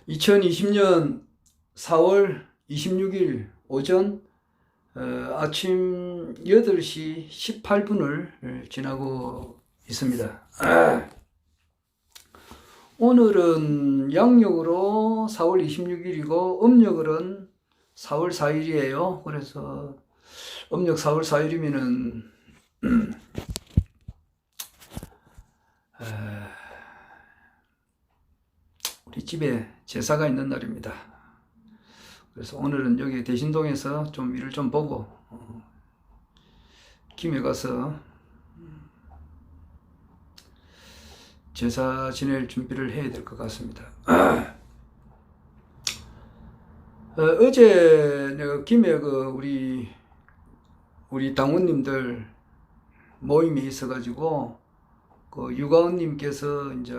2020년 4월 26일 오전 아침 8시 18분을 지나고 있습니다. 오늘은 양력으로 4월 26일이고 음력으로는 4월 4일이에요. 그래서 음력 4월 4일이면은 우리 집에 제사가 있는 날입니다. 그래서 오늘은 여기 대신동에서 좀 일을 좀 보고 김해 가서 제사 지낼 준비를 해야 될 것 같습니다. 어제 내가 김해 우리 당원님들 모임이 있어가지고 그 유가은님께서 이제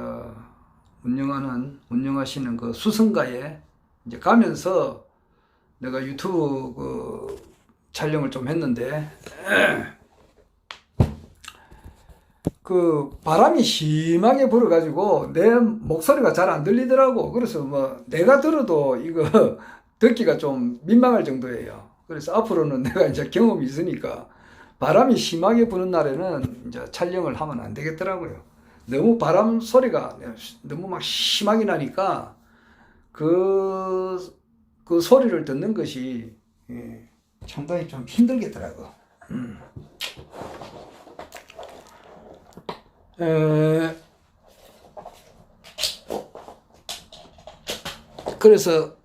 운영하시는 그 수성가에 이제 가면서 내가 유튜브 촬영을 좀 했는데 그 바람이 심하게 불어가지고 내 목소리가 잘 안 들리더라고. 그래서 뭐 내가 들어도 이거 듣기가 좀 민망할 정도예요. 그래서 앞으로는 내가 이제 경험이 있으니까 바람이 심하게 부는 날에는 이제 촬영을 하면 안 되겠더라고요. 너무 바람 소리가 너무 막 심하게 나니까 그 소리를 듣는 것이 상당히 좀 힘들겠더라고. 그래서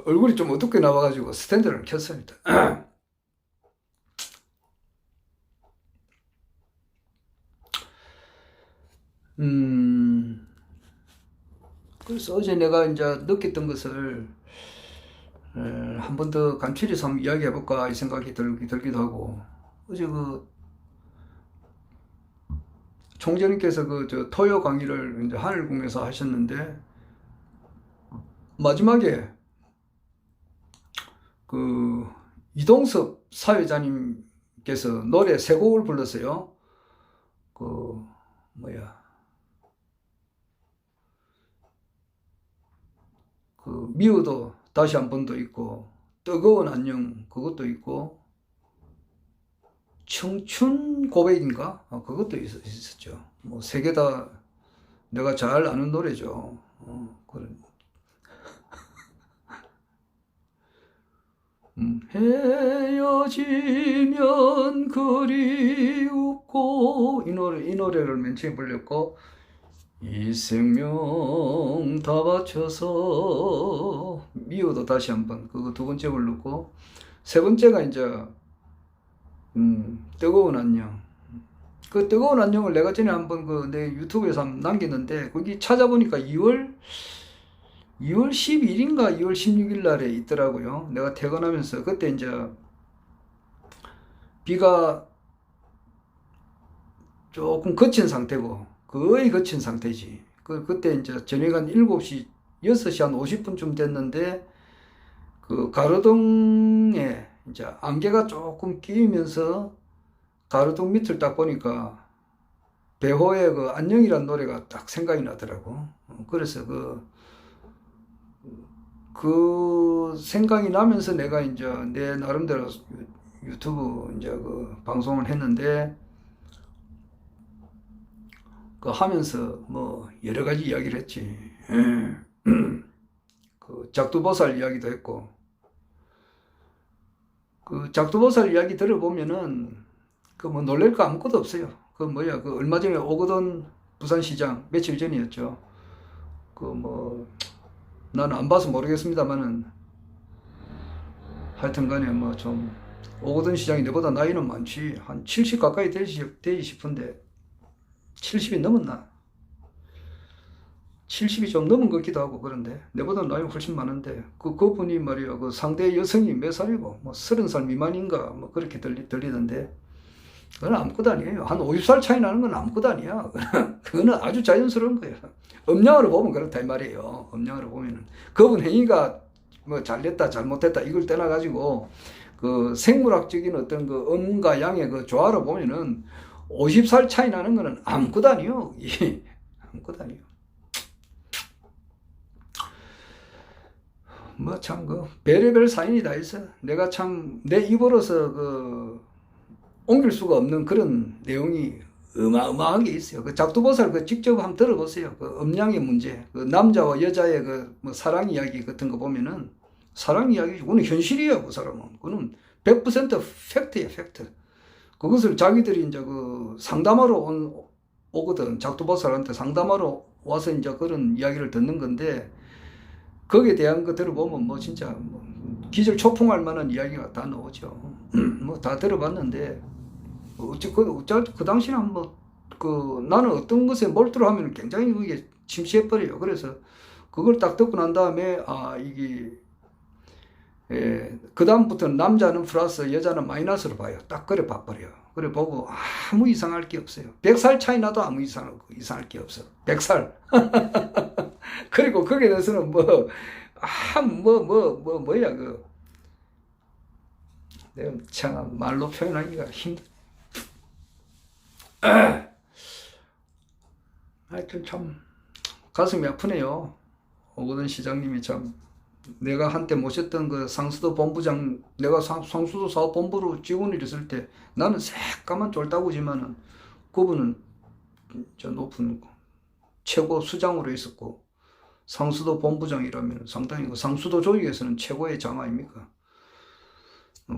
얼굴이 좀 어둡게 나와가지고 스탠드를 켰습니다. 그래서 어제 내가 이제 느꼈던 것을 한 번 더 간추려서 한번 이야기해볼까 이 생각이 들기도 하고, 어제 총재님께서 저 토요 강의를 이제 하늘궁에서 하셨는데 마지막에 이동섭 사회자님께서 노래 세 곡을 불렀어요. 미워도 다시 한 번도 있고, 뜨거운 안녕 그것도 있고, 청춘 고백인가? 그것도 있었죠. 뭐 세 개 다 내가 잘 아는 노래죠. 헤어지면 그리웠고, 이 노래를 맨 처음에 불렸고, 이 생명 다 바쳐서 미워도 다시 한번 그거 두 번째 불렀고, 세 번째가 이제 뜨거운 안녕. 그 뜨거운 안녕을 내가 전에 한번 내 유튜브에서 한번 남겼는데, 거기 찾아보니까 2월 12일인가 2월 16일 날에 있더라고요. 내가 퇴근하면서 그때 이제 비가 조금 그친 상태고, 거의 그친 상태지. 그때 이제 저녁 한 7시, 6시 한 50분쯤 됐는데, 가로등에 이제 안개가 조금 끼면서 가로등 밑을 딱 보니까 배호의 안녕이란 노래가 딱 생각이 나더라고. 그래서 생각이 나면서 내가 이제 내 나름대로 유튜브 이제 방송을 했는데, 하면서 뭐 여러 가지 이야기를 했지. 작두보살 이야기도 했고, 작두보살 이야기 들어보면은 뭐 놀랄 거 아무것도 없어요. 얼마 전에 오거돈 부산시장 며칠 전이었죠. 나는 안 봐서 모르겠습니다만은 하여튼 간에 오거돈 시장이 내보다 나이는 많지. 한 70 가까이 되지 싶은데 70이 넘었나? 70이 좀 넘은 것 같기도 하고 그런데 내보다 나이가 훨씬 많은데 그분이 말이야 상대 여성이 몇 살이고 30살 미만인가 그렇게 들리던데, 그건 아무것도 아니에요. 한 50살 차이 나는 건 아무것도 아니야. 그거는 아주 자연스러운 거예요. 음량으로 보면 그렇다 이 말이에요. 음량으로 보면은 그분 행위가 잘됐다 잘못됐다 이걸 떠나가지고 그 생물학적인 어떤 그 음과 양의 그 조화를 보면은 50살 차이 나는 거는 아무것도 아니요. 아무것도 아니요. 뭐 참 그 별의별 사연이 다 있어. 내가 참 내 입으로서 그 옮길 수가 없는 그런 내용이 어마어마하게 있어요. 그 작두보살 그 직접 한번 들어보세요. 그 음양의 문제, 그 남자와 여자의 그 뭐 사랑 이야기 같은 거 보면은 사랑 이야기, 그거는 현실이에요. 그 사람은 그거는 100% 팩트예요, 팩트. 그것을 자기들이 이제 그 상담하러 오거든. 작두보살한테 상담하러 와서 이제 그런 이야기를 듣는 건데, 거기에 대한 거 들어보면 뭐 진짜 뭐 기절 초풍할 만한 이야기가 다 나오죠. 뭐 다 들어봤는데, 그 당시는 뭐, 나는 어떤 것에 몰두를 하면 굉장히 그게 침체해버려요. 그래서 그걸 딱 듣고 난 다음에, 그다음부터는 남자는 플러스, 여자는 마이너스로 봐요. 딱 그래 봐버려요. 그래 보고 아무 이상할 게 없어요. 100살 차이 나도 아무 이상할 게 없어. 100살. 그리고 거기에 대해서는 뭐야, 내가 참 말로 표현하기가 힘들어. 하여튼 참 가슴이 아프네요. 오거돈 시장님이 참, 내가 한때 모셨던 그 상수도 본부장, 내가 상수도 사업본부로 직원을 했을 때 나는 새까만 쫄따구지만은 그분은 저 높은 최고 수장으로 있었고, 상수도 본부장이라면 상당히 그 상수도 조직에서는 최고의 장 아닙니까?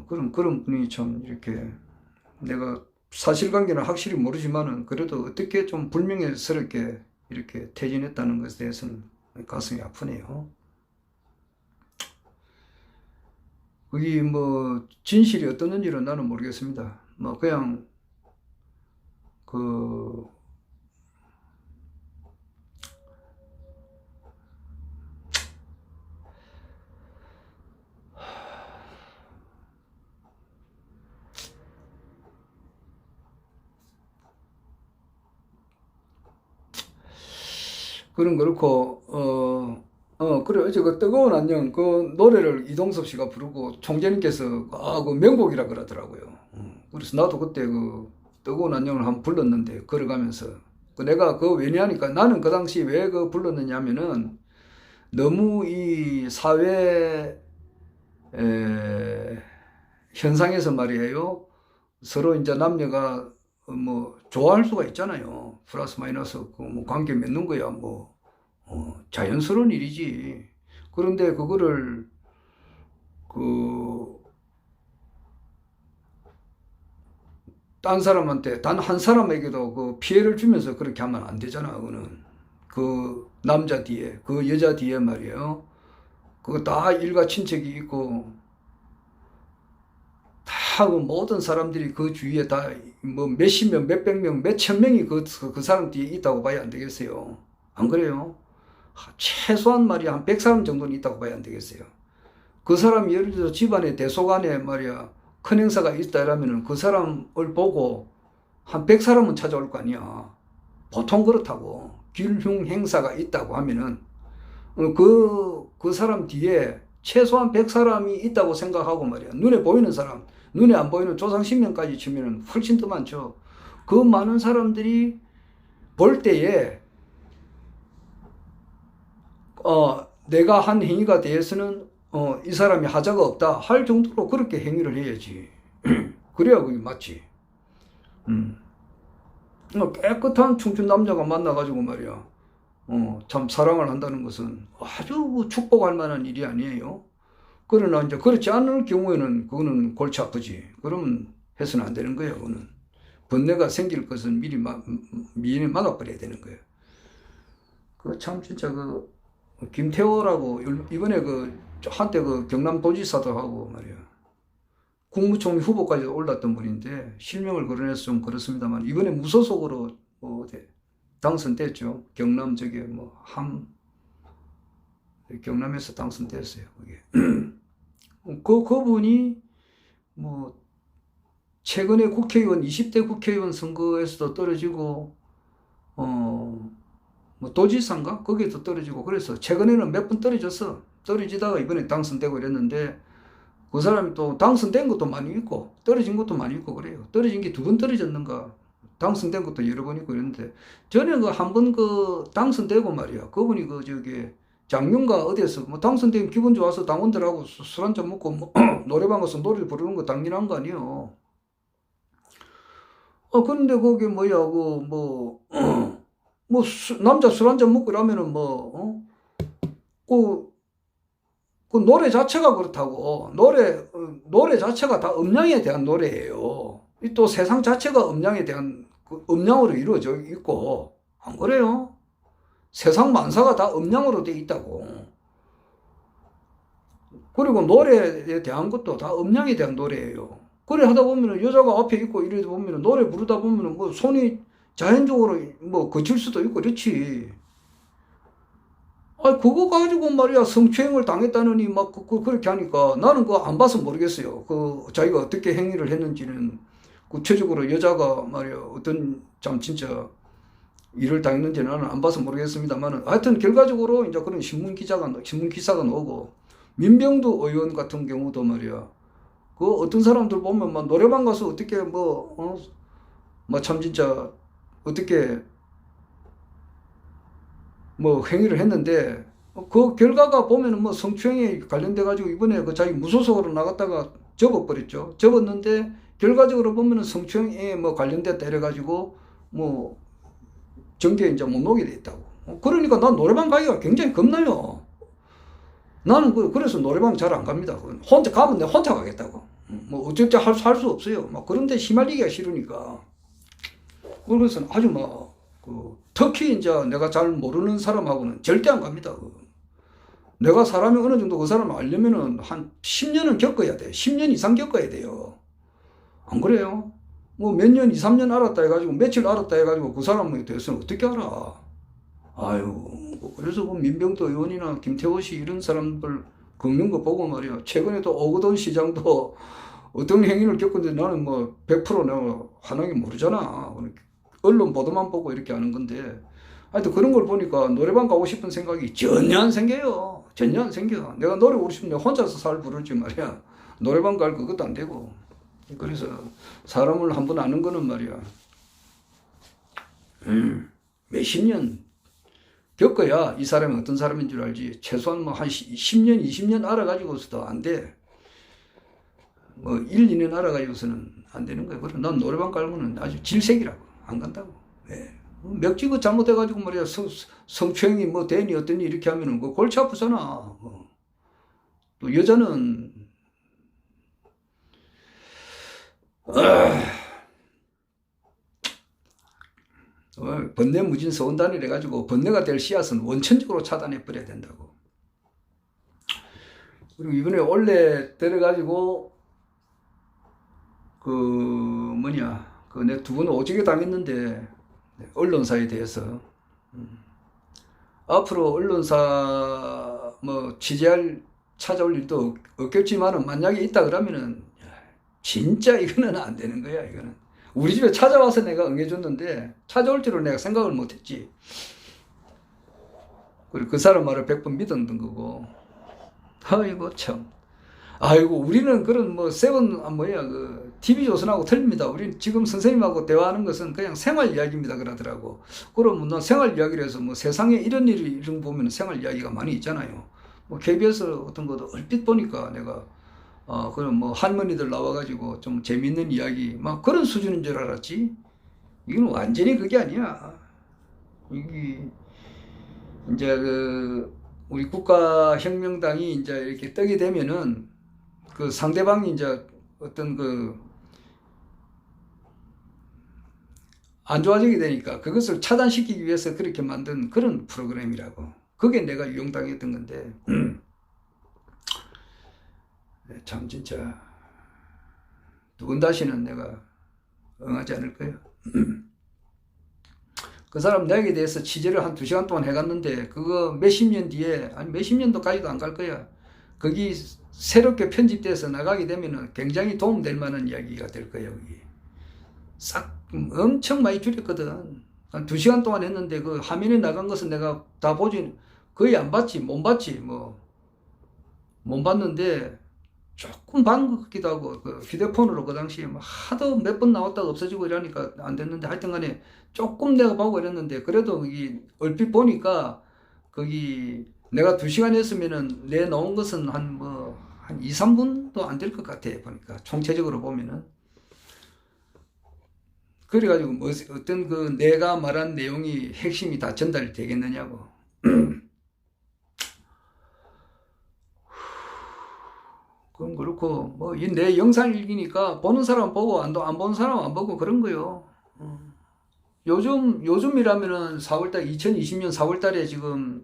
그런 분이 참 이렇게, 내가 사실관계는 확실히 모르지만은 그래도 어떻게 좀 불명예스럽게 이렇게 퇴진했다는 것에 대해서는 가슴이 아프네요. 그게 뭐 진실이 어떻는지는 나는 모르겠습니다. 뭐 그냥 그런 그렇고, 그래. 어제 그 뜨거운 안녕 그 노래를 이동섭 씨가 부르고 총재님께서 그 명곡이라 그러더라고요. 그래서 나도 그때 그 뜨거운 안녕을 한번 불렀는데, 걸어가면서 내가 그 왜냐하니까, 나는 그 당시 왜 그 불렀느냐면은 너무 이 사회 현상에서 말이에요. 서로 이제 남녀가 뭐 좋아할 수가 있잖아요. 플러스 마이너스 뭐 관계 맺는 거야 뭐 자연스러운 일이지. 그런데 그거를 딴 사람한테, 단 한 사람에게도 그 피해를 주면서 그렇게 하면 안 되잖아. 그거는 그 남자 뒤에, 그 여자 뒤에 말이에요. 그거 다 일가 친척이 있고, 다 모든 사람들이 그 주위에 다 뭐 몇십 명, 몇백 명, 몇천 명이 그 사람 뒤에 있다고 봐야 안 되겠어요. 안 그래요? 최소한 말이야 한 100사람 정도는 있다고 봐야 안 되겠어요. 그 사람이 예를 들어 집안에 대소간에 말이야 큰 행사가 있다 이러면은 그 사람을 보고 한 100사람은 찾아올 거 아니야. 보통 그렇다고. 길흉 행사가 있다고 하면은 그 사람 뒤에 최소한 100사람이 있다고 생각하고 말이야. 눈에 보이는 사람, 눈에 안 보이는 조상신명까지 치면은 훨씬 더 많죠. 그 많은 사람들이 볼 때에 내가 한 행위가 대해서는 이 사람이 하자가 없다 할 정도로 그렇게 행위를 해야지. 그래야 그게 맞지. 깨끗한 청춘 남자가 만나가지고 말이야. 참 사랑을 한다는 것은 아주 축복할 만한 일이 아니에요. 그러나 이제 그렇지 않을 경우에는 그거는 골치 아프지. 그러면 해서는 안 되는 거예요. 그거는 번뇌가 생길 것은 미리 막아버려야 되는 거예요. 그 참 진짜 김태호라고 이번에 한때 경남도지사도 하고 말이야. 국무총리 후보까지 올랐던 분인데 실명을 거론해서 좀 그렇습니다만 이번에 무소속으로 당선됐죠. 경남 경남에서 당선됐어요. 그게. 그분이 뭐 최근에 국회의원 20대 국회의원 선거에서도 떨어지고 뭐 도지사인가 거기에도 떨어지고 그래서 최근에는 몇 번 떨어지다가 이번에 당선되고 이랬는데 그 사람이 또 당선된 것도 많이 있고 떨어진 것도 많이 있고 그래요. 떨어진 게 2번 떨어졌는가, 당선된 것도 여러 번 있고 이런데, 전에 그 한 번 그 당선되고 말이야, 그분이 그 저기 장년가 어디에서 뭐 당선되면 기분 좋아서 당원들하고 술 한잔 먹고 뭐 노래방 가서 노래 부르는 거 당연한 거 아니에요. 그런데 거기 뭐야 그 뭐 남자 술 한잔 먹고 이러면은 뭐 그 노래 자체가 그렇다고. 노래 자체가 다 음양에 대한 노래예요. 또 세상 자체가 음양에 대한 음양으로 이루어져 있고, 안 그래요? 세상 만사가 다 음양으로 돼 있다고. 그리고 노래에 대한 것도 다 음양에 대한 노래예요. 그래 하다 보면은 여자가 앞에 있고 이래 보면은 노래 부르다 보면은 뭐 손이 자연적으로 뭐 거칠 수도 있고 그렇지. 그거 가지고 말이야 성추행을 당했다느니 막 그렇게 하니까 나는 그거 안 봐서 모르겠어요. 그 자기가 어떻게 행위를 했는지는 구체적으로 여자가 말이야 어떤 참 진짜 일을 당했는지 나는 안 봐서 모르겠습니다만은 하여튼 결과적으로 이제 그런 신문 기사가 나오고, 민병두 의원 같은 경우도 말이야 그 어떤 사람들 보면 막 노래방 가서 어떻게 뭐 참 진짜 어떻게 뭐 행위를 했는데, 그 결과가 보면은 뭐 성추행에 관련돼 가지고 이번에 그 자기 무소속으로 나갔다가 접어버렸죠. 접었는데 결과적으로 보면은 성추행에 뭐 관련됐다 이래 가지고 뭐 정계에 이제 못 오게 돼 있다고. 그러니까 난 노래방 가기가 굉장히 겁나요. 나는 그래서 노래방 잘 안 갑니다. 혼자 가면 내가 혼자 가겠다고. 뭐 어쨌든 할 수 없어요. 막 그런데 휘말리기가 싫으니까. 그래서 아주 특히 이제 내가 잘 모르는 사람하고는 절대 안 갑니다. 내가 사람이 어느 정도 그 사람을 알려면은 한 10년은 겪어야 돼. 10년 이상 겪어야 돼요. 안 그래요? 뭐 몇 년, 2, 3년 알았다 해가지고, 며칠 알았다 해가지고 그 사람에 대해서는 어떻게 알아? 아유, 그래서 민병도 의원이나 김태호 씨 이런 사람들 겪는 거 보고 말이야. 최근에도 오거돈 시장도 어떤 행위를 겪었는데 나는 뭐 100% 내가 환하게 모르잖아. 언론 보도만 보고 이렇게 하는 건데, 하여튼 그런 걸 보니까 노래방 가고 싶은 생각이 전혀 안 생겨요. 전혀 안 생겨. 내가 노래 부르고 싶으면 혼자서 잘 부르지 말이야. 노래방 갈 그것도 안 되고. 그래서 사람을 한번 아는 거는 말이야 몇십 년 겪어야 이 사람이 어떤 사람인 줄 알지. 최소한 뭐 한 10년, 20년 알아가지고서도 안 돼. 뭐 1, 2년 알아가지고서는 안 되는 거야. 그래 난 노래방 깔고는 아주 질색이라고. 안 간다고. 네. 맥지고 잘못해가지고 말이야 성추행이 뭐 되니 어떠니 이렇게 하면은 그 골치 아프잖아. 또 여자는 번뇌 무진 서원단이래 가지고 번뇌가 될 씨앗은 원천적으로 차단해 버려야 된다고. 그리고 이번에 원래 들어가지고 내 두 번 오지게 당했는데 언론사에 대해서 앞으로 언론사 뭐 찾아올 일도 없겠지만은 만약에 있다 그러면은 진짜 이거는 안 되는 거야. 이거는 우리 집에 찾아와서 내가 응해줬는데 찾아올 줄은 내가 생각을 못했지. 그리고 그 사람 말을 100번 믿었던 거고. 아이고 참. 아이고 우리는 그런 TV조선하고 틀립니다. 우리는 지금 선생님하고 대화하는 것은 그냥 생활 이야기입니다 그러더라고. 그러면 난 생활 이야기를 해서 뭐 세상에 이런 일이 이런 보면 생활 이야기가 많이 있잖아요. 뭐 KBS 어떤 것도 얼핏 보니까 내가 그럼 뭐 할머니들 나와가지고 좀 재밌는 이야기 막 그런 수준인 줄 알았지. 이건 완전히 그게 아니야. 이게 이제 우리 국가혁명당이 이제 이렇게 떡이 되면은 그 상대방이 이제 어떤 안 좋아지게 되니까 그것을 차단시키기 위해서 그렇게 만든 그런 프로그램이라고. 그게 내가 이용당했던 건데 참 진짜 누군 다시는 내가 응하지 않을 거예요. 그 사람 내게 대해서 취재를 한 2시간 동안 해갔는데 그거 몇십 년 뒤에 아니 몇십 년도까지도 안 갈 거야. 거기 새롭게 편집돼서 나가게 되면은 굉장히 도움될 만한 이야기가 될 거예요. 여기 싹 엄청 많이 줄였거든. 한 2시간 동안 했는데 그 화면에 나간 것은 내가 다 거의 안 봤지. 못 봤지. 못 봤는데 조금 반것 같기도 하고, 그 휴대폰으로 그 당시에 막 하도 몇 번 나왔다가 없어지고 이러니까 안 됐는데, 하여튼 간에 조금 내가 보고 이랬는데, 그래도 거기 얼핏 보니까 거기 내가 2시간 했으면은 내놓은 것은 한 2, 3분도 안 될 것 같아, 보니까. 총체적으로 보면은. 그래가지고 어떤 그 내가 말한 내용이 핵심이 다 전달이 되겠느냐고. 그건 그렇고, 뭐, 이 내 영상 일기니까 보는 사람 보고, 안 보는 사람 안 보고 그런 거요. 요즘이라면은 2020년 4월 달에 지금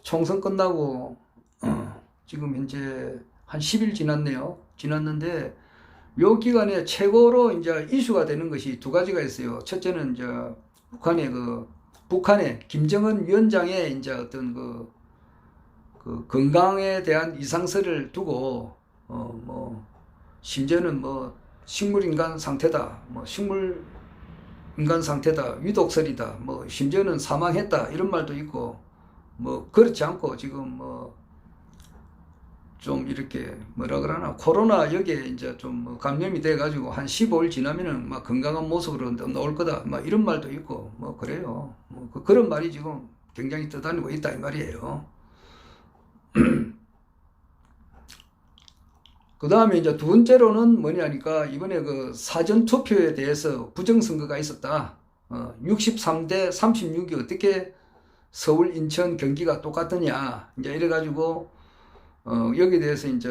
총선 끝나고, 지금 현재 한 10일 지났네요. 지났는데, 요 기간에 최고로 이제 이슈가 되는 것이 두 가지가 있어요. 첫째는 이제 북한의 김정은 위원장의 이제 어떤 그 건강에 대한 이상설을 두고 뭐 심지어는 뭐 식물인간 상태다, 뭐 식물인간 상태다, 위독설이다, 뭐 심지어는 사망했다 이런 말도 있고, 뭐 그렇지 않고 지금 뭐 좀 이렇게 뭐라 그러나 코로나 여기에 이제 좀 감염이 돼 가지고 한 15일 지나면은 막 건강한 모습으로 나올 거다, 막 이런 말도 있고 뭐 그래요. 뭐 그런 말이 지금 굉장히 떠다니고 있다 이 말이에요. 그 다음에 이제 두 번째로는 뭐냐니까, 이번에 그 사전투표에 대해서 부정선거가 있었다. 63대 36이 어떻게 서울, 인천, 경기가 똑같느냐. 이제 이래가지고, 여기에 대해서 이제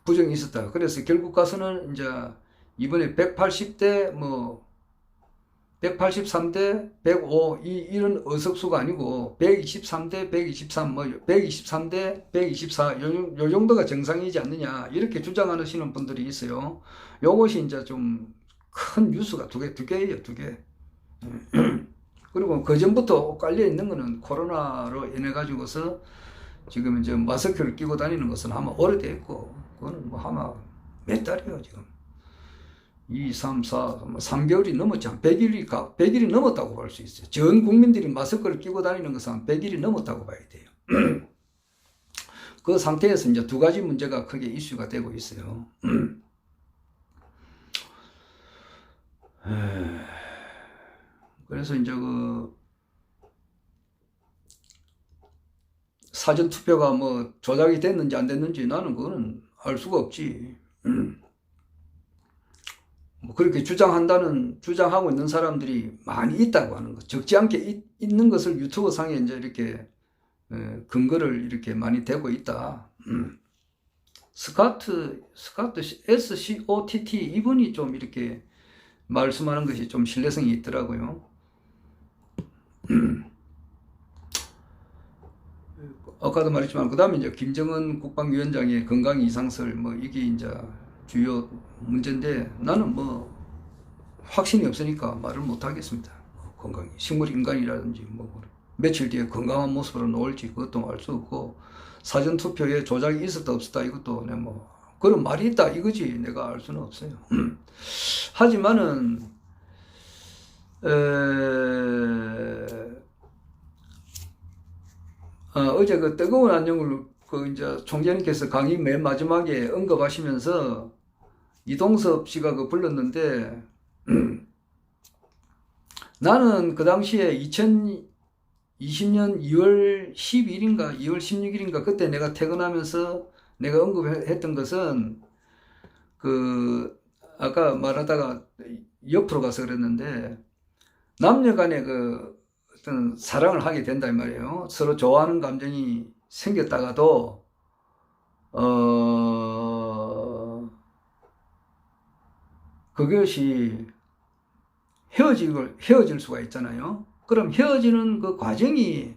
부정이 있었다. 그래서 결국 가서는 이제 이번에 180대 183대 105 이런 의석수가 아니고 123대 123 뭐 123대 124 요 정도가 정상이지 않느냐 이렇게 주장하시는 분들이 있어요. 요것이 이제 좀 큰 뉴스가 두 개예요, 두 개. 그리고 그 전부터 깔려 있는 거는 코로나로 인해 가지고서 지금 이제 마스크를 끼고 다니는 것은 아마 오래됐고, 그거는 뭐 아마 몇 달이에요, 지금. 2, 3, 4, 3개월이 넘었지. 100일이 넘었다고 볼 수 있어요. 전 국민들이 마스크를 끼고 다니는 것은 한 100일이 넘었다고 봐야 돼요. 그 상태에서 이제 두 가지 문제가 크게 이슈가 되고 있어요. 그래서 이제 그 사전 투표가 뭐 조작이 됐는지 안 됐는지 나는 그거는 알 수가 없지. 뭐 그렇게 주장하고 있는 사람들이 많이 있다고 하는 것, 적지 않게 있는 것을 유튜브 상에 이제 이렇게 근거를 이렇게 많이 대고 있다. 스카트 SCOTT 이분이 좀 이렇게 말씀하는 것이 좀 신뢰성이 있더라고요. 아까도 말했지만, 그 다음에 이제 김정은 국방위원장의 건강 이상설, 뭐 이게 이제 주요 문제인데, 나는 뭐 확신이 없으니까 말을 못 하겠습니다. 건강이 식물인간이라든지 뭐 며칠 뒤에 건강한 모습으로 나올지 그것도 알 수 없고, 사전투표에 조작이 있었다 없었다 이것도 뭐 그런 말이 있다 이거지 내가 알 수는 없어요. 하지만은 어제 그 뜨거운 안녕을 그 이제 총재님께서 강의 맨 마지막에 언급하시면서 이동섭 씨가 그 불렀는데, 나는 그 당시에 2020년 2월 10일인가 2월 16일인가 그때 내가 퇴근하면서 내가 언급했던 것은, 그 아까 말하다가 옆으로 가서 그랬는데, 남녀 간에 그 어떤 사랑을 하게 된다 이 말이에요. 서로 좋아하는 감정이 생겼다가도 그것이 헤어질 수가 있잖아요. 그럼 헤어지는 그 과정이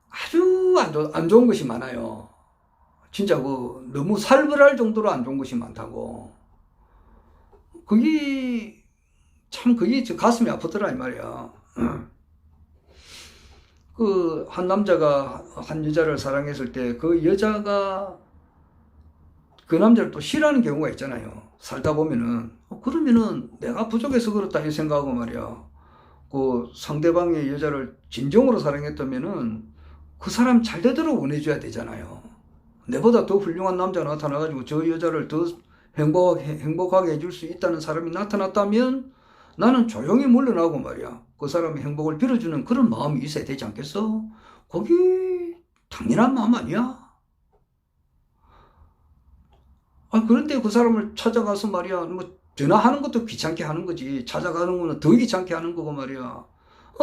아주 안 좋은 것이 많아요. 진짜 그 너무 살벌할 정도로 안 좋은 것이 많다고. 그게 가슴이 아프더라 이 말이야. 그 한 남자가 한 여자를 사랑했을 때 그 여자가 그 남자를 또 싫어하는 경우가 있잖아요. 살다 보면은. 그러면은 내가 부족해서 그렇다 이 생각하고 말이야. 그 상대방의 여자를 진정으로 사랑했다면은 그 사람 잘 되도록 원해줘야 되잖아요. 내보다 더 훌륭한 남자가 나타나가지고 저 여자를 더 행복하게 해줄 수 있다는 사람이 나타났다면 나는 조용히 물러나고 말이야. 그 사람의 행복을 빌어주는 그런 마음이 있어야 되지 않겠어? 거기 당연한 마음 아니야? 그런데 그 사람을 찾아가서 말이야, 뭐 전화하는 것도 귀찮게 하는 거지. 찾아가는 거는 더 귀찮게 하는 거고 말이야.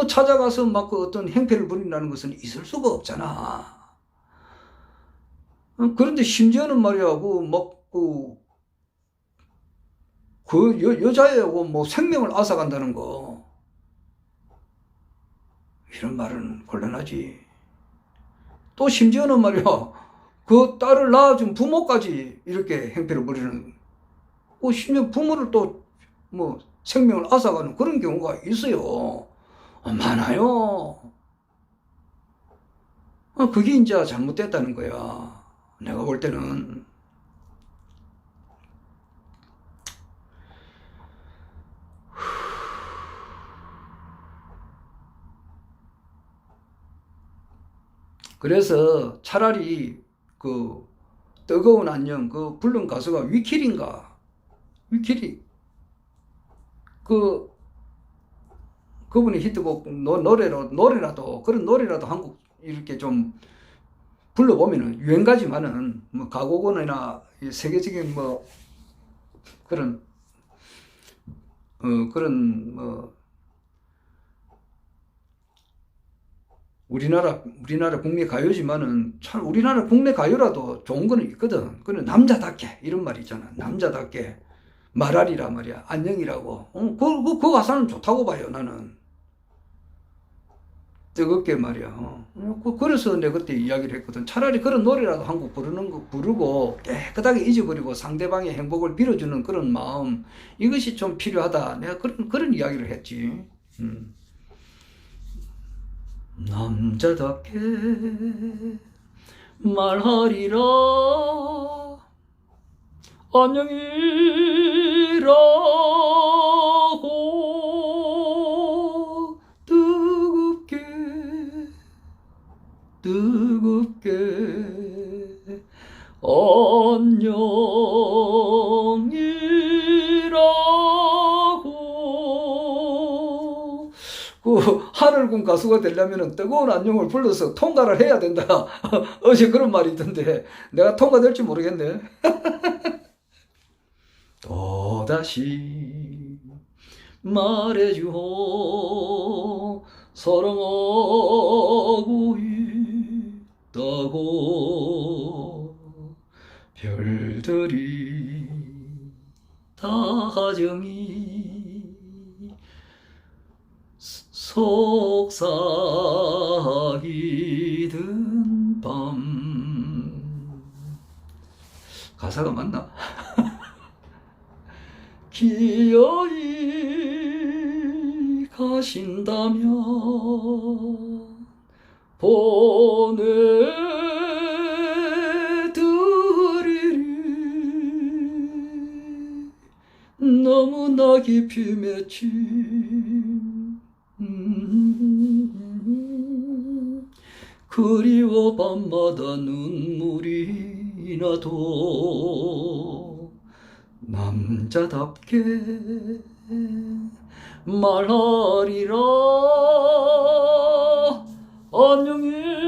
찾아가서 막 그 어떤 행패를 부린다는 것은 있을 수가 없잖아. 그런데 심지어는 말이야, 여자애하고 뭐 생명을 앗아간다는 거. 이런 말은 곤란하지. 또 심지어는 말이야, 그 딸을 낳아준 부모까지 이렇게 행패를 부리는, 심지어 부모를 또 뭐 생명을 앗아가는 그런 경우가 있어요. 많아요. 그게 이제 잘못됐다는 거야. 내가 볼 때는. 그래서 차라리 그 뜨거운 안녕 그 부른 가수가 위킬인가? 위킬이 그분이 히트곡 노래라도 그런 노래라도 한곡 이렇게 좀 불러보면은 유행가지만은 뭐 가곡원이나 세계적인 뭐 그런 뭐 우리나라 국내 가요지만은 참 우리나라 국내 가요라도 좋은 거는 있거든. 그는 남자답게 이런 말이 있잖아. 남자답게 말하리라 말이야. 안녕이라고. 그 가사는 좋다고 봐요. 나는 뜨겁게 말이야. 그래서 내가 그때 이야기를 했거든. 차라리 그런 노래라도 한 곡 부르고 깨끗하게 잊어버리고 상대방의 행복을 빌어주는 그런 마음, 이것이 좀 필요하다. 내가 그런 이야기를 했지. 남자답게 말하리라 안녕이라고 뜨겁게 안녕이라고. 하늘군 가수가 되려면 뜨거운 안녕을 불러서 통과를 해야 된다. 어제 그런 말이 있던데 내가 통과될지 모르겠네. 또다시 말해주오 사랑하고 있다고 별들이 다정히 속삭이던 밤. 가사가 맞나? 기어이 가신다면 보내드리리 너무나 깊이 맺힌 그리워 밤마다 눈물이 나도 남자답게 말하리라 안녕이라고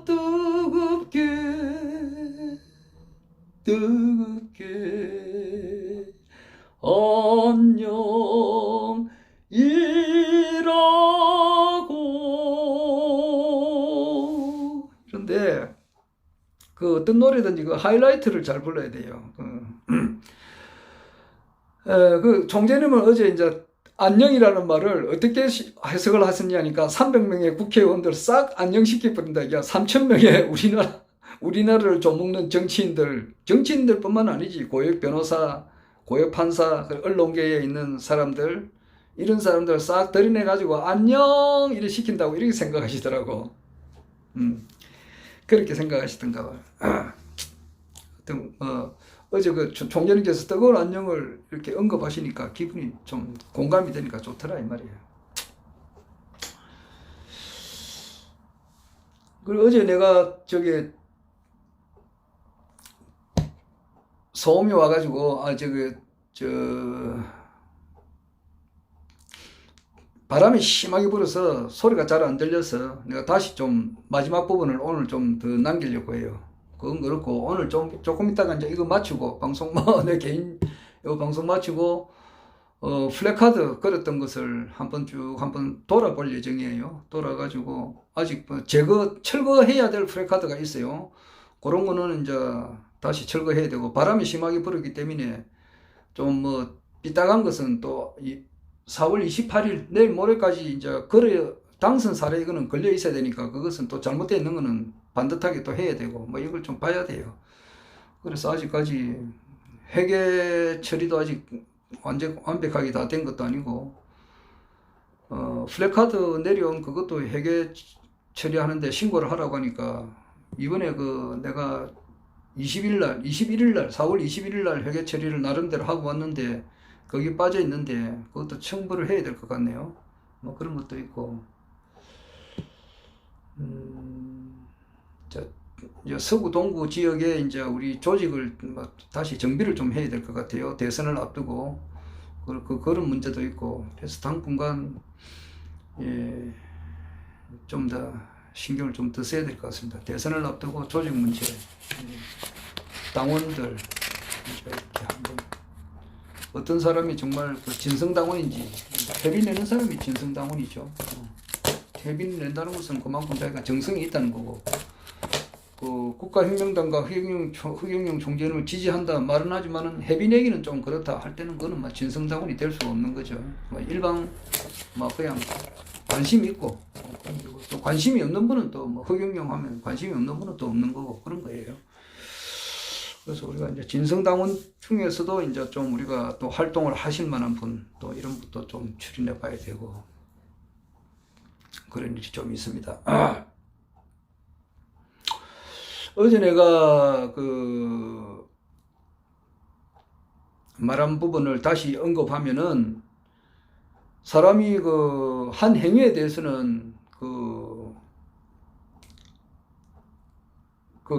뜨겁게 안녕이라고. 그런데 그 어떤 노래든지 그 하이라이트를 잘 불러야 돼요. 그 총재님은 어제 이제 안녕이라는 말을 어떻게 해석을 하셨냐니까 300명의 국회의원들 싹 안녕시켜 버린다. 3,000명의 우리나라를 좀먹는 정치인들뿐만 아니지 고액 변호사, 고액 판사, 언론계에 있는 사람들 이런 사람들 싹 들이내 가지고 안녕 이래 시킨다고 이렇게 생각하시더라고. 그렇게 생각하시던가 봐요. 어제 그 총재님께서 뜨거운 안녕을 이렇게 언급하시니까 기분이 좀 공감이 되니까 좋더라 이 말이에요. 그리고 어제 내가 저기 소음이 와가지고 저 바람이 심하게 불어서 소리가 잘 안 들려서 내가 다시 좀 마지막 부분을 오늘 좀 더 남기려고 해요. 그건 그렇고 오늘 조금 있다가 이제 이거 마치고 방송 내 개인 이거 방송 마치고 플래카드 걸었던 것을 한번 돌아볼 예정이에요. 돌아가지고 아직 뭐 철거해야 될 플래카드가 있어요. 그런 거는 이제 다시 철거해야 되고 바람이 심하게 불었기 때문에 좀 뭐 삐딱한 것은 또 4월 28일 내일 모레까지 이제 당선 사례 이거는 걸려 있어야 되니까 그것은 또 잘못되어 있는 거는 반듯하게 또 해야 되고 뭐 이걸 좀 봐야 돼요. 그래서 아직까지 회계 처리도 아직 완벽하게 다 된 것도 아니고 플래카드 내려온 그것도 회계 처리하는데 신고를 하라고 하니까 이번에 내가 4월 21일 날 회계 처리를 나름대로 하고 왔는데 거기 빠져 있는데 그것도 청구를 해야 될 것 같네요. 뭐 그런 것도 있고 서구 동구 지역에 이제 우리 조직을 다시 정비를 좀 해야 될 것 같아요. 대선을 앞두고 그런 문제도 있고 그래서 당분간 좀 더 신경을 좀 더 써야 될 것 같습니다. 대선을 앞두고 조직 문제, 당원들 이렇게 한번 어떤 사람이 정말 진성당원인지 회비 내는 사람이 진성당원이죠. 회비 낸다는 것은 그만큼 자기가 정성이 있다는 거고 국가혁명당과 허경영 총재를 지지한다 말은 하지만은 회비 내기는 좀 그렇다 할 때는 그는 진성당원이 될 수가 없는 거죠. 일방 그냥 관심이 있고 또 관심이 없는 분은 또 허경영 하면 관심이 없는 분은 또 없는 거고 그런 거예요. 그래서 우리가 이제 진성당원 중에서도 이제 좀 우리가 또 활동을 하실 만한 분, 또 이런 분도 좀 추린해 봐야 되고, 그런 일이 좀 있습니다. 어제 내가 말한 부분을 다시 언급하면은, 사람이 한 행위에 대해서는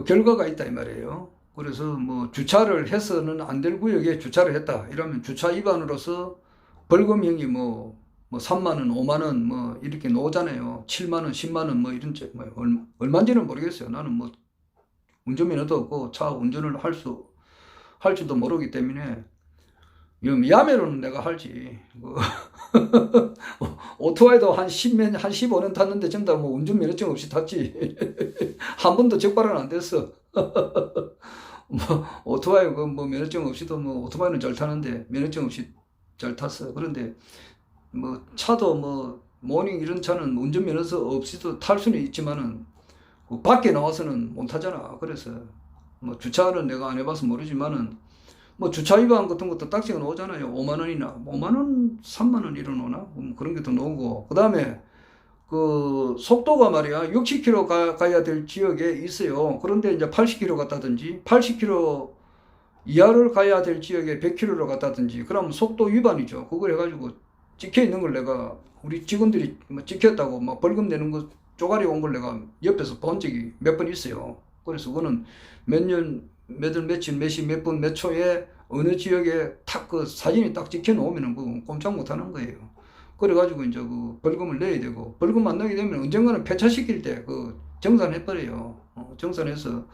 결과가 있다 이 말이에요. 그래서 주차를 해서는 안 될 구역에 주차를 했다. 이러면 주차 위반으로서 벌금형이 3만원, 5만원 이렇게 나오잖아요. 7만원, 10만원 이런 얼마인지는 모르겠어요. 나는 운전면허도 없고 차 운전을 할지도 모르기 때문에 야매로는 내가 할지. 오토바이도 한 15년 탔는데 전부 다 운전면허증 없이 탔지. 한 번도 적발은 안 됐어. 오토바이 면허증 없이도 오토바이는 잘 타는데 면허증 없이 잘 탔어. 그런데 차도 모닝 이런 차는 운전면허서 없이도 탈 수는 있지만은 밖에 나와서는 못 타잖아. 그래서 주차는 내가 안 해봐서 모르지만은 주차 위반 같은 것도 딱지가 나오잖아요. 5만원이나 5만원 3만원 이런 오나 그런 게 더 나오고, 그 다음에 속도가 말이야 60km 가야 될 지역에 있어요. 그런데 이제 80km 갔다든지 80km 이하를 가야 될 지역에 100km로 갔다든지 그러면 속도 위반이죠. 그걸 해가지고 찍혀 있는 걸 내가 우리 직원들이 찍혔다고 벌금 내는 거 쪼가리 온 걸 내가 옆에서 본 적이 몇 번 있어요. 그래서 그거는 몇 년 몇 월 며칠 몇 시 몇 분 몇 초에 어느 지역에 탁 사진이 딱 찍혀 놓으면은 꼼짝 못 하는 거예요. 그래가지고 이제 벌금을 내야 되고, 벌금 안 내게 되면 언젠가는 폐차시킬 때 정산해버려요. 정산해서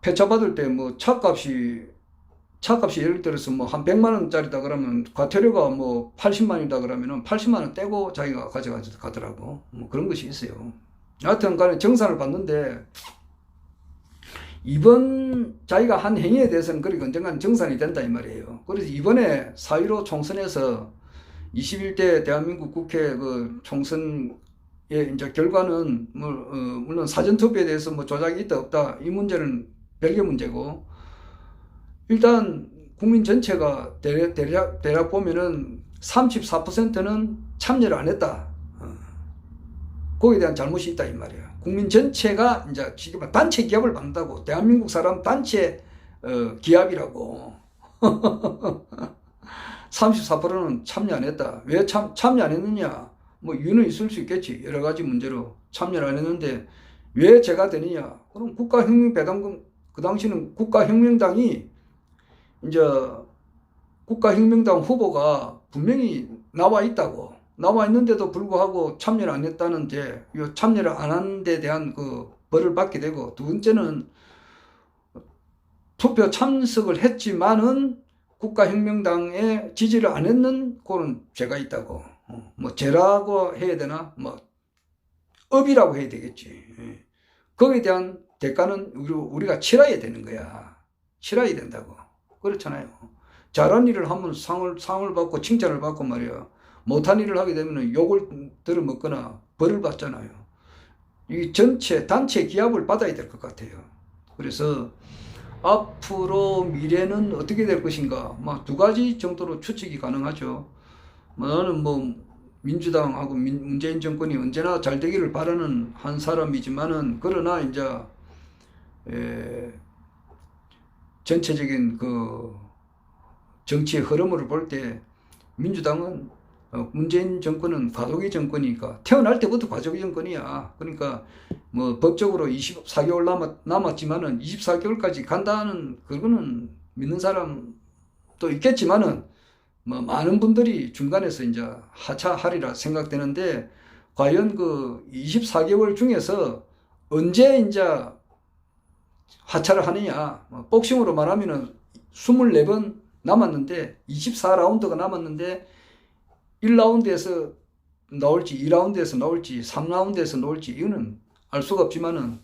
폐차받을 때 차값이 예를 들어서 한 100만원짜리다 그러면 과태료가 80만원이다 그러면은 80만원 떼고 자기가 가져가더라고. 그런 것이 있어요. 하여튼 간에 정산을 받는데, 이번 자기가 한 행위에 대해서는 그렇게 언젠가는 정산이 된다 이 말이에요. 그래서 이번에 4.15 총선에서 21대 대한민국 국회 총선의 이제 결과는 물론 사전투표에 대해서 조작이 있다 없다 이 문제는 별개 문제고, 일단 국민 전체가 대략 보면은 34%는 참여를 안 했다. 거기에 대한 잘못이 있다 이 말이야. 국민 전체가 이제 단체 기합을 받는다고. 대한민국 사람 단체 기합이라고. 34%는 참여 안 했다. 왜 참여 안 했느냐? 뭐 이유는 있을 수 있겠지. 여러 가지 문제로 참여를 안 했는데 왜 제가 되느냐? 그럼 국가혁명배당금, 그 당시는 국가혁명당이 이제 국가혁명당 후보가 분명히 나와 있다고, 나와 있는데도 불구하고 참여를 안 했다는데, 이 참여를 안 한 데 대한 그 벌을 받게 되고, 두 번째는 투표 참석을 했지만은 국가혁명당에 지지를 안 했는 그런 죄가 있다고. 뭐 죄라고 해야 되나? 뭐 업이라고 해야 되겠지. 거기에 대한 대가는 우리가 치러야 되는 거야. 치러야 된다고. 그렇잖아요. 잘한 일을 하면 상을 받고 칭찬을 받고 말이야. 못한 일을 하게 되면 욕을 들어먹거나 벌을 받잖아요. 이 전체 단체 기합을 받아야 될 것 같아요. 그래서 앞으로 미래는 어떻게 될 것인가? 두 가지 정도로 추측이 가능하죠. 나는 뭐 민주당하고 문재인 정권이 언제나 잘 되기를 바라는 한 사람이지만은, 그러나 이제 전체적인 그 정치의 흐름을 볼 때 민주당은 문재인 정권은 과도기 정권이니까, 태어날 때부터 과도기 정권이야. 그러니까 뭐 법적으로 24개월 남았지만은 24개월까지 간다는, 그거는 믿는 사람도 있겠지만은 뭐 많은 분들이 중간에서 이제 하차하리라 생각되는데, 과연 그 24개월 중에서 언제 이제 하차를 하느냐? 복싱으로 말하면은 24번 남았는데, 24라운드가 남았는데 1라운드에서 나올지 2라운드에서 나올지 3라운드에서 나올지 이거는 알 수가 없지만은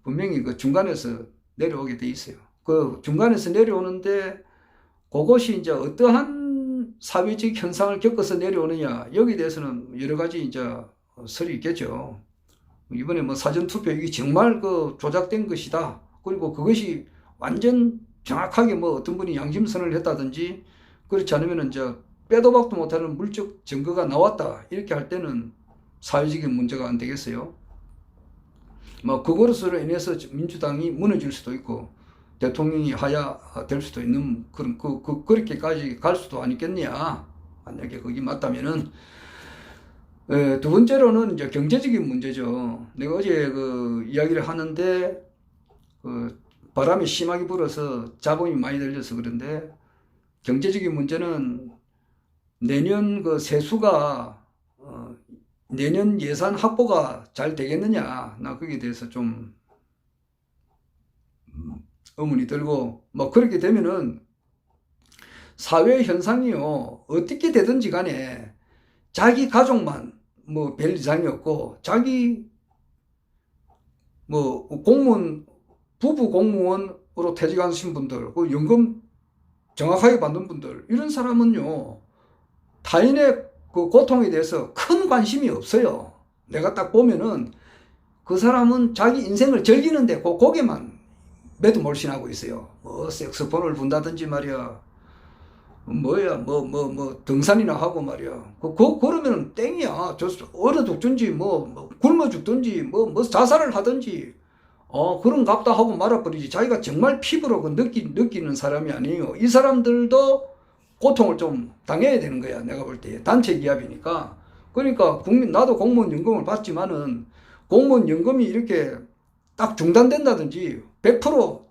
분명히 그 중간에서 내려오게 돼 있어요. 그 중간에서 내려오는데 그것이 이제 어떠한 사회적 현상을 겪어서 내려오느냐, 여기에 대해서는 여러 가지 이제 설이 있겠죠. 이번에 뭐 사전투표 이게 정말 그 조작된 것이다. 그리고 그것이 완전 정확하게 뭐 어떤 분이 양심선언을 했다든지, 그렇지 않으면 이제 빼도 박도 못하는 물적 증거가 나왔다, 이렇게 할 때는 사회적인 문제가 안 되겠어요. 뭐 그것으로 인해서 민주당이 무너질 수도 있고 대통령이 하야될 수도 있는 그런 그렇게까지 갈 수도 아니겠냐, 만약에 그게 맞다면은. 두 번째로는 이제 경제적인 문제죠. 내가 어제 그 이야기를 하는데 그 바람이 심하게 불어서 잡음이 많이 들려서 그런데, 경제적인 문제는 내년 그 세수가 내년 예산 확보가 잘 되겠느냐, 나 거기에 대해서 좀 의문이 들고, 뭐 그렇게 되면은 사회 현상이요, 어떻게 되든지 간에 자기 가족만 뭐 별 이상이 없고, 자기 뭐 공무원, 부부 공무원으로 퇴직하신 분들, 그 연금 정확하게 받는 분들, 이런 사람은요 타인의 그 고통에 대해서 큰 관심이 없어요. 내가 딱 보면은 그 사람은 자기 인생을 즐기는데 거기에만 매두몰신하고 있어요. 뭐 색소폰을 분다든지 말이야, 등산이나 하고 말이야. 그러면 땡이야. 얼어 죽든지 뭐 굶어 죽든지 뭐 자살을 하든지 그런갑다 하고 말아버리지. 자기가 정말 피부로 느끼는 사람이 아니에요. 이 사람들도 고통을 좀 당해야 되는 거야, 내가 볼 때. 단체 기합이니까. 그러니까 나도 공무원 연금을 받지만은 공무원 연금이 이렇게 딱 중단된다든지 100%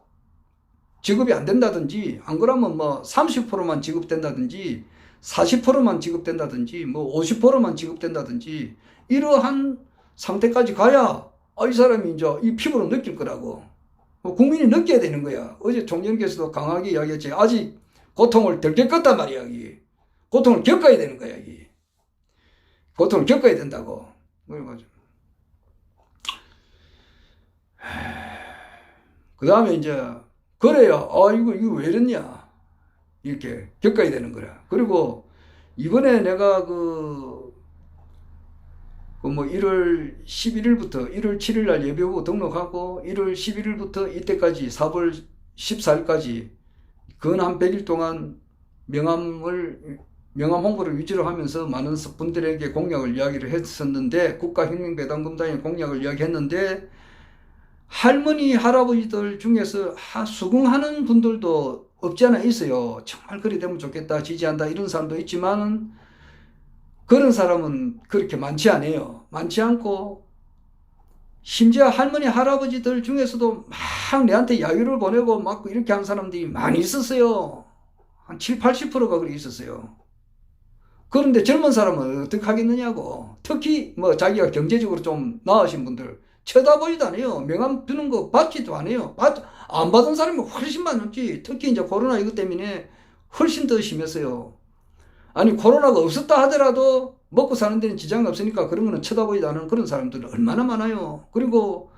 지급이 안 된다든지, 안 그러면 뭐 30%만 지급된다든지 40%만 지급된다든지 뭐 50%만 지급된다든지, 이러한 상태까지 가야 이 사람이 이제 이 피부로 느낄 거라고. 국민이 느껴야 되는 거야. 어제 총장께서도 강하게 이야기했지. 아직 고통을 덜 겪었단 말이야. 이게 고통을 겪어야 되는 거야. 이게 고통을 겪어야 된다고. 그 다음에 이제 그래야 이거 왜 이랬냐, 이렇게 겪어야 되는 거야. 그리고 이번에 내가 뭐 1월 11일부터 1월 7일 날 예비후보 등록하고 1월 11일부터 이때까지 4월 14일까지 근 한 100일 동안 명함 홍보를 위주로 하면서 많은 분들에게 공약을 이야기를 했었는데, 국가혁명배당금당의 공약을 이야기했는데, 할머니 할아버지들 중에서 수긍하는 분들도 없지 않아 있어요. 정말 그리 되면 좋겠다, 지지한다, 이런 사람도 있지만 그런 사람은 그렇게 많지 않아요. 많지 않고, 심지어 할머니, 할아버지들 중에서도 막 내한테 야유를 보내고 막 이렇게 한 사람들이 많이 있었어요. 한 7, 80%가 그렇게 있었어요. 그런데 젊은 사람은 어떻게 하겠느냐고. 특히 뭐 자기가 경제적으로 좀 나으신 분들 쳐다보지도 않아요. 명함 주는 거 받지도 않아요. 안 받은 사람이 훨씬 많았지. 특히 이제 코로나 이것 때문에 훨씬 더 심했어요. 아니 코로나가 없었다 하더라도 먹고 사는 데는 지장이 없으니까 그런 거는 쳐다보지도 않은 그런 사람들 얼마나 많아요. 그리고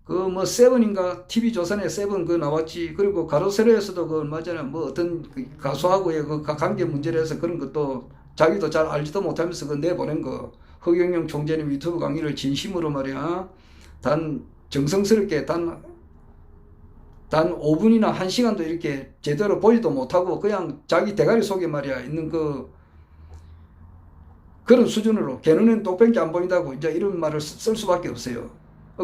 그 뭐 세븐인가 TV 조선에 세븐 그 나왔지. 그리고 가로세로에서도 그 얼마 전에 뭐 어떤 그 가수하고의 그 관계 문제를 해서 그런 것도 자기도 잘 알지도 못하면서 그 내보낸 거. 허경영 총재님 유튜브 강의를 진심으로 말이야. 단 정성스럽게 단 5분이나 1시간도 이렇게 제대로 보지도 못하고 그냥 자기 대가리 속에 말이야 있는 그런 수준으로 걔는 똑밖에 안 보인다고 이제 이런 말을 쓸 수밖에 없어요.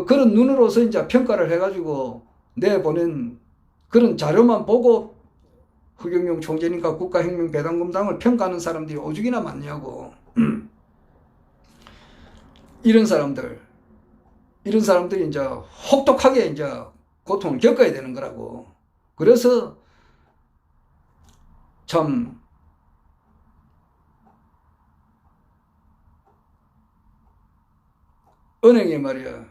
그런 눈으로서 이제 평가를 해가지고 내보낸 그런 자료만 보고 허경영 총재님과 국가혁명배당금당을 평가하는 사람들이 오죽이나 많냐고. 이런 사람들이 이제 혹독하게 이제 고통을 겪어야 되는 거라고. 그래서 참 은행에 말이야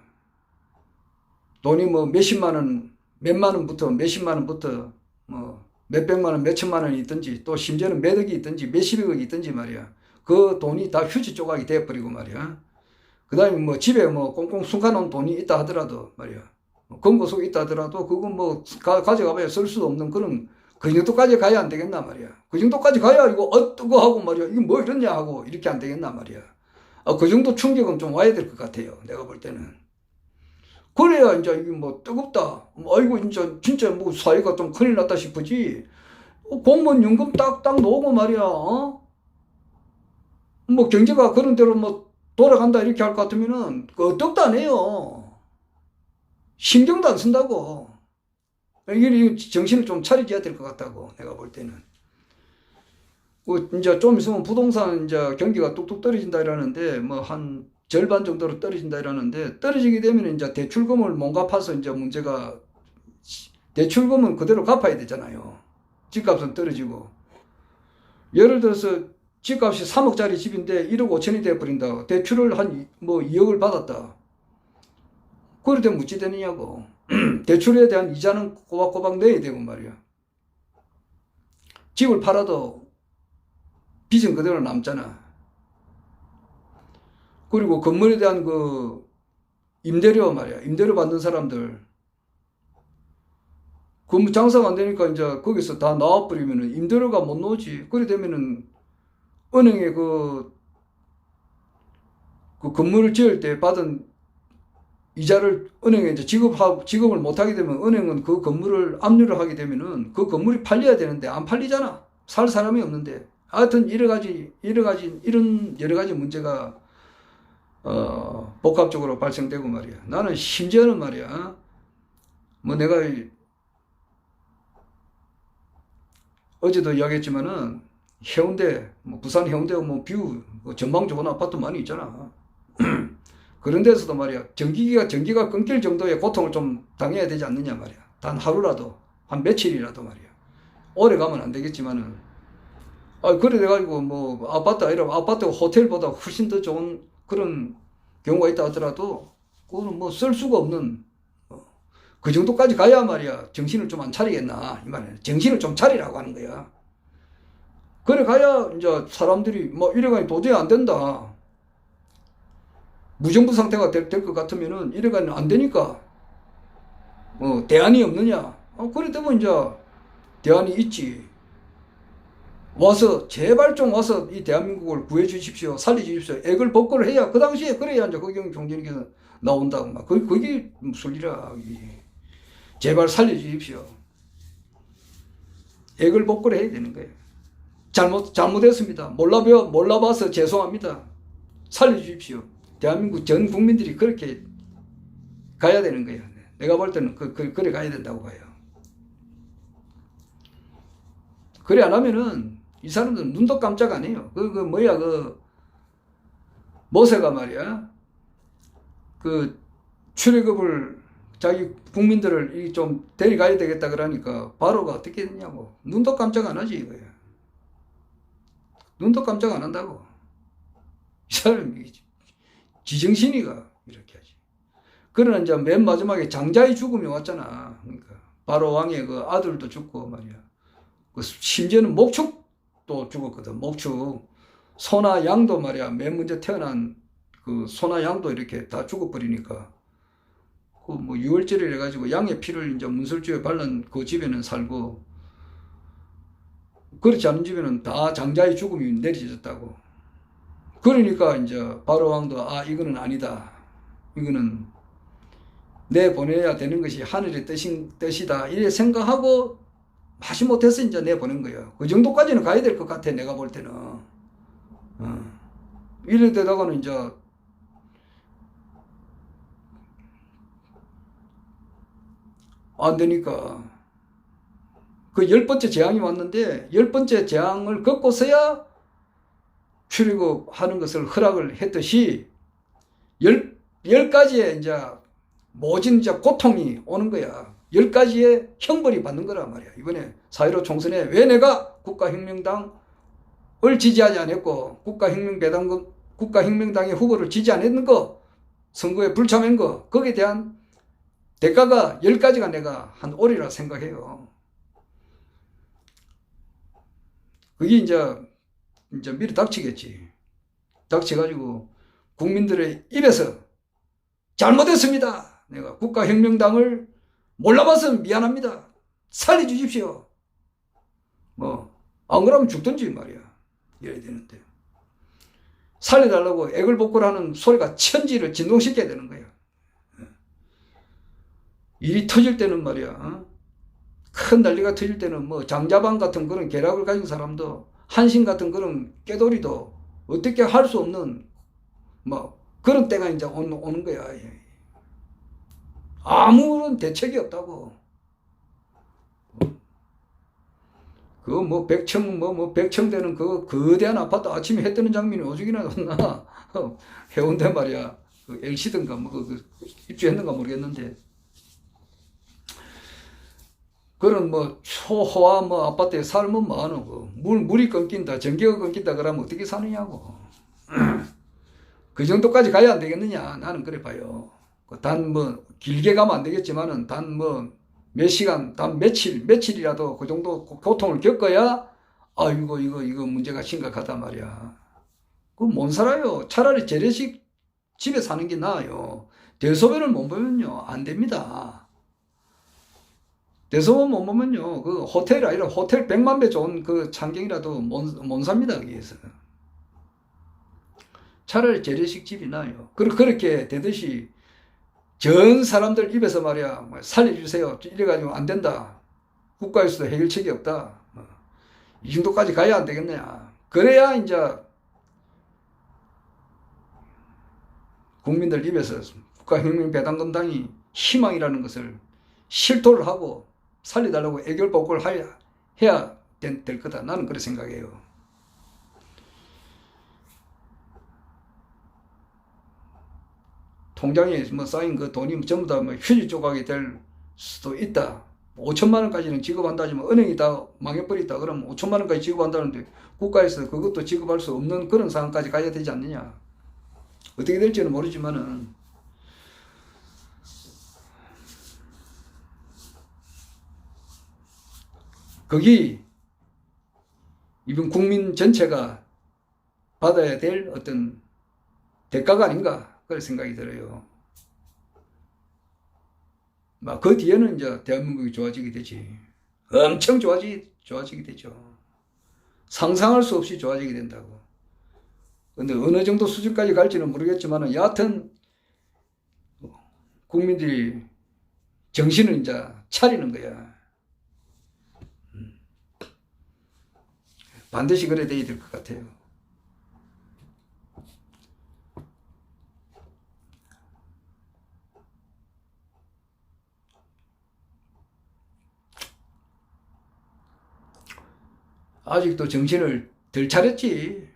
돈이 뭐 몇십만 원, 몇만 원부터 몇십만 원부터 뭐 몇백만 원, 몇천만 원이 있든지 또 심지어는 몇 억이 있든지 몇십억이 있든지 말이야. 그 돈이 다 휴지 조각이 돼버리고 말이야. 그 다음에 뭐 집에 뭐 꽁꽁 숨겨놓은 돈이 있다 하더라도 말이야. 금고 속에 있다 하더라도 그건 뭐 가져가봐야 쓸 수도 없는 그런 그 정도까지 가야 안 되겠나 말이야. 그 정도까지 가야 이거 뜨거 하고 말이야. 이게 뭐 이러냐 하고 이렇게 안 되겠나 말이야. 그 정도 충격은 좀 와야 될 것 같아요. 내가 볼 때는. 그래야 이제 이게 뭐 뜨겁다. 아이고 진짜 뭐 사회가 좀 큰일 났다 싶으지. 공무원 연금 딱딱 놓고 말이야. 뭐 경제가 그런 대로 뭐 돌아간다 이렇게 할 것 같으면은 끄떡도 안 해요. 신경도 안 쓴다고. 이게 정신을 좀 차려줘야 될 것 같다고 내가 볼 때는. 이제 좀 있으면 부동산 이제 경기가 뚝뚝 떨어진다 이러는데 뭐 한 절반 정도로 떨어진다 이러는데 떨어지게 되면 이제 대출금을 못 갚아서 이제 문제가 대출금은 그대로 갚아야 되잖아요. 집값은 떨어지고. 예를 들어서 집값이 3억짜리 집인데 1억 5천이 돼버린다. 대출을 한 뭐 2억을 받았다. 그럴 때 묻지 되느냐고. 대출에 대한 이자는 꼬박꼬박 내야 되고 말이야. 집을 팔아도 빚은 그대로 남잖아. 그리고 건물에 대한 그 임대료 말이야. 임대료 받는 사람들. 건물 장사가 안 되니까 이제 거기서 다 나와버리면은 임대료가 못 나오지. 그래 되면은 은행에 그 건물을 지을 때 받은 이자를 은행에 이제 지급을 못하게 되면 은행은 그 건물을 압류를 하게 되면은 그 건물이 팔려야 되는데 안 팔리잖아. 살 사람이 없는데. 하여튼 이런 여러 가지 문제가 복합적으로 발생되고 말이야. 나는 심지어는 말이야. 뭐 내가 어제도 이야기했지만은 해운대, 뭐 부산 해운대 뭐 뷰 전망 좋은 아파트 많이 있잖아. 그런 데서도 말이야. 전기가 끊길 정도의 고통을 좀 당해야 되지 않느냐 말이야. 단 하루라도, 한 며칠이라도 말이야. 오래 가면 안 되겠지만은. 그래 돼가지고 뭐 아파트가 호텔보다 훨씬 더 좋은 그런 경우가 있다 하더라도 그거는 뭐 쓸 수가 없는 그 정도까지 가야 말이야. 정신을 좀 안 차리겠나 이 말이야. 정신을 좀 차리라고 하는 거야. 그래 가야 이제 사람들이 뭐 이래가니 도저히 안 된다. 무정부 상태가 될 것 같으면은 이래가니 안 되니까 뭐 대안이 없느냐. 그래 되면 이제 대안이 있지. 와서 제발 좀 와서 이 대한민국을 구해 주십시오. 살려 주십시오. 액을 복구를 해야 그 당시에 그래야 이제 허경영 총재님께서 나온다고 막 그게 무슨 일이야. 제발 살려 주십시오. 액을 복구를 해야 되는 거예요. 잘못했습니다. 몰라봐서 죄송합니다. 살려 주십시오. 대한민국 전 국민들이 그렇게 가야 되는 거예요. 내가 볼 때는 그래 가야 된다고 봐요. 그래 안 하면은 이 사람들은 눈도 깜짝 안 해요. 모세가 말이야, 그 출애굽을 자기 국민들을 좀 데려가야 되겠다 그러니까 바로가 어떻게 했냐고. 눈도 깜짝 안 하지 이거야. 눈도 깜짝 안 한다고. 이 사람이 지정신이가 이렇게 하지. 그러나 이제 맨 마지막에 장자의 죽음이 왔잖아. 그러니까 바로 왕의 그 아들도 죽고 말이야. 그 심지어는 목축도 죽었거든. 목축. 소나 양도 말이야. 맨 먼저 태어난 그 소나 양도 이렇게 다 죽어버리니까. 그 뭐 유월절을 해가지고 양의 피를 이제 문설주에 바른 그 집에는 살고, 그렇지 않은 집에는 다 장자의 죽음이 내려졌다고. 그러니까 이제 바로 왕도 아 이거는 아니다. 이거는 내보내야 되는 것이 하늘의 뜻이다. 이래 생각하고 마지 못해서 이제 내보낸 거야. 그 정도까지는 가야 될 것 같아 내가 볼 때는. 이래 되다가는 이제 안 되니까 그 10번째 재앙이 왔는데 10번째 재앙을 겪고서야 출애굽하는 것을 허락을 했듯이 10가지의 이제 모진 이제 고통이 오는 거야. 10가지의 형벌이 받는 거란 말이야. 이번에 4.15 총선에 왜 내가 국가혁명당을 지지하지 않았고 국가혁명당의 후보를 지지 않았는 거, 선거에 불참한 거, 거기에 대한 대가가 10가지가 내가 한 오리라 생각해요. 그게 이제 미리 닥치겠지. 닥쳐가지고 국민들의 입에서 잘못했습니다. 내가 국가혁명당을 몰라봐서 미안합니다. 살려주십시오. 안 그러면 죽든지 말이야. 이래야 되는데. 살려달라고 애걸복걸하는 소리가 천지를 진동시켜야 되는 거야. 일이 터질 때는 말이야. 큰 난리가 터질 때는 뭐 장자방 같은 그런 계략을 가진 사람도, 한신 같은 그런 깨돌이도 어떻게 할 수 없는 뭐 그런 때가 이제 오는 거야. 아무런 대책이 없다고. 그 뭐 백청되는 그 거대한 아파트 아침에 해 뜨는 장면이 오죽이나 나 해운대 말이야. 그 LC든가 뭐 입주했는가 모르겠는데. 그런 뭐 초호화 뭐 아파트에 살면 많어. 물이 끊긴다, 전기가 끊긴다 그러면 어떻게 사느냐고. 그 정도까지 가야 안 되겠느냐. 나는 그래 봐요. 단 뭐 길게 가면 안 되겠지만은 단 뭐 몇 시간, 단 며칠이라도 그 정도 고통을 겪어야 아이고 이거 문제가 심각하다 말이야. 그거 못 살아요. 차라리 재래식 집에 사는 게 나아요. 대소변을 못 보면요 안 됩니다. 대소변 못 보면요 그 호텔이 아니라 호텔 100만 배 좋은 그 창경이라도 못 삽니다. 거기에서. 차라리 재래식 집이 나아요. 그렇게 되듯이 전 사람들 입에서 말이야 살려주세요 이래가지고 안 된다. 국가에서도 해결책이 없다. 이 정도까지 가야 안 되겠냐. 그래야 이제 국민들 입에서 국가혁명배당금당이 희망이라는 것을 실토를 하고 살려달라고 애결복걸 해야 될 거다. 나는 그렇게 생각해요. 통장에 뭐 쌓인 그 돈이 전부 다 뭐 휴지 조각이 될 수도 있다. 5천만 원까지는 지급한다지만 은행이 다 망해버렸다. 그러면 5천만 원까지 지급한다는데 국가에서 그것도 지급할 수 없는 그런 상황까지 가야 되지 않느냐. 어떻게 될지는 모르지만은 거기 이번 국민 전체가 받아야 될 어떤 대가가 아닌가 그런 생각이 들어요. 막 그 뒤에는 이제 대한민국이 좋아지게 되지. 엄청 좋아지게 되죠. 상상할 수 없이 좋아지게 된다고. 근데 어느 정도 수준까지 갈지는 모르겠지만 여하튼 국민들이 정신을 이제 차리는 거야. 반드시 그래 돼야 될 것 같아요. 아직도 정신을 덜 차렸지.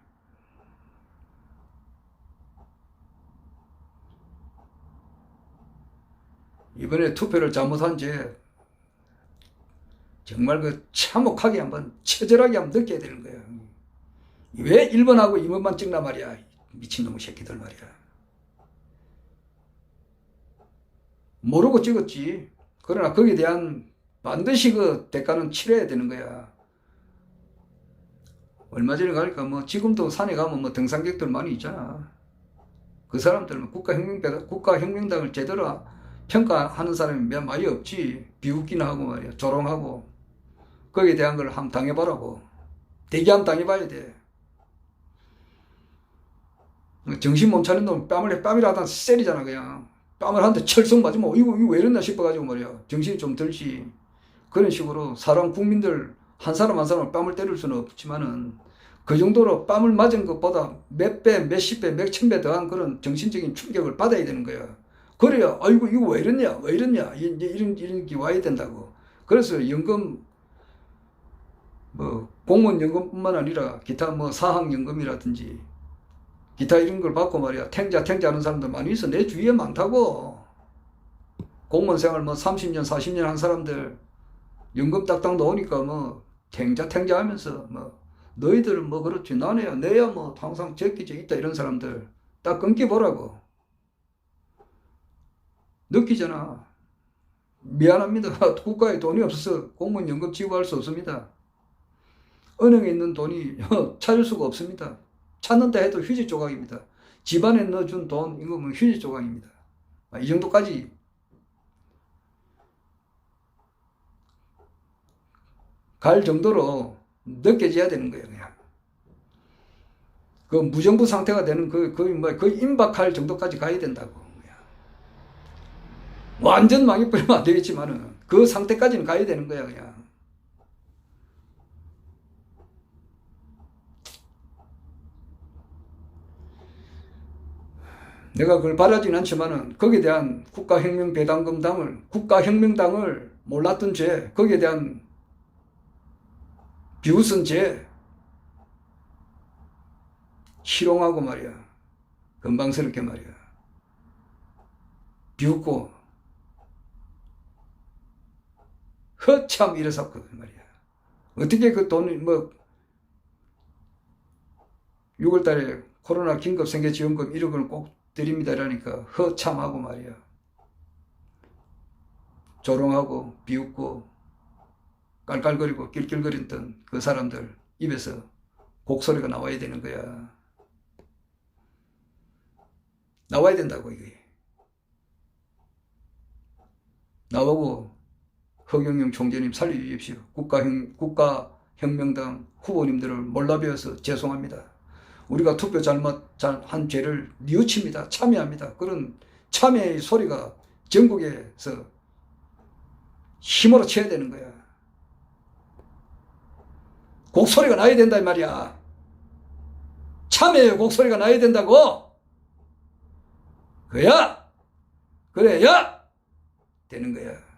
이번에 투표를 잘못한 죄 정말 그 참혹하게 한번 처절하게 한번 느껴야 되는 거야. 왜 1번하고 2번만 찍나 말이야. 미친놈의 새끼들 말이야. 모르고 찍었지. 그러나 거기에 대한 반드시 그 대가는 치러야 되는 거야. 얼마 전에 가니까 뭐 지금도 산에 가면 뭐 등산객들 많이 있잖아. 그 사람들은 국가혁명당을 제대로 평가하는 사람이 몇 많이 없지. 비웃기나 하고 말이야. 조롱하고. 거기에 대한 걸 한번 당해보라고. 대기함 당해봐야 돼. 정신 못 차린 놈 뺨이라다 세리잖아 그냥. 뺨을 한 대 철썩 맞으면 이거 왜 이랬나 싶어가지고 말이야. 정신이 좀 들지. 그런 식으로 사람 국민들 한 사람 한 사람을 뺨을 때릴 수는 없지만은 그 정도로 뺨을 맞은 것보다 몇 배, 몇십 배, 몇천 배 더한 그런 정신적인 충격을 받아야 되는 거야. 그래야 아이고 이거 왜 이랬냐 왜 이랬냐 이런 게 와야 된다고. 그래서 연금 뭐 공무원 연금뿐만 아니라 기타 뭐 사학연금이라든지 기타 이런 걸 받고 말이야 탱자 하는 사람들 많이 있어. 내 주위에 많다고. 공무원 생활 뭐 30년 40년 한 사람들 연금 딱딱 나오니까 뭐 탱자 하면서 뭐 너희들은 뭐 그렇지 나네야 내야 뭐 항상 제끼져 있다 이런 사람들 딱 끊겨보라고. 느끼잖아. 미안합니다. 국가에 돈이 없어서 공무원 연금 지급할 수 없습니다. 은행에 있는 돈이 찾을 수가 없습니다. 찾는다 해도 휴지 조각입니다. 집안에 넣어준 돈 이거 뭐 휴지 조각입니다. 이 정도까지 갈 정도로 느껴져야 되는 거예요. 그냥. 그 무정부 상태가 되는 거의 임박할 정도까지 가야 된다고. 그냥. 완전 망해버리면 안 되겠지만은 그 상태까지는 가야 되는 거야 그냥. 내가 그걸 바라지는 않지만은 거기에 대한 국가혁명당을 몰랐던 죄, 거기에 대한 비웃은 죄, 희롱하고 말이야. 건방스럽게 말이야. 비웃고, 허참 이래섰거든 말이야. 어떻게 그 돈이 6월달에 코로나 긴급생계지원금 1억을 꼭 드립니다 이러니까 허참하고 말이야. 조롱하고 비웃고 깔깔거리고 낄낄거리던 그 사람들 입에서 곡소리가 나와야 되는 거야. 나와야 된다고 이게. 나오고 허경영 총재님 살려주십시오. 국가혁명당 후보님들을 몰라배워서 죄송합니다. 우리가 투표 잘한 죄를 뉘우칩니다. 참여합니다. 그런 참여의 소리가 전국에서 힘으로 쳐야 되는 거야. 곡소리가 나야 된다 이 말이야. 참여의 곡소리가 나야 된다고. 그래야 되는 거야.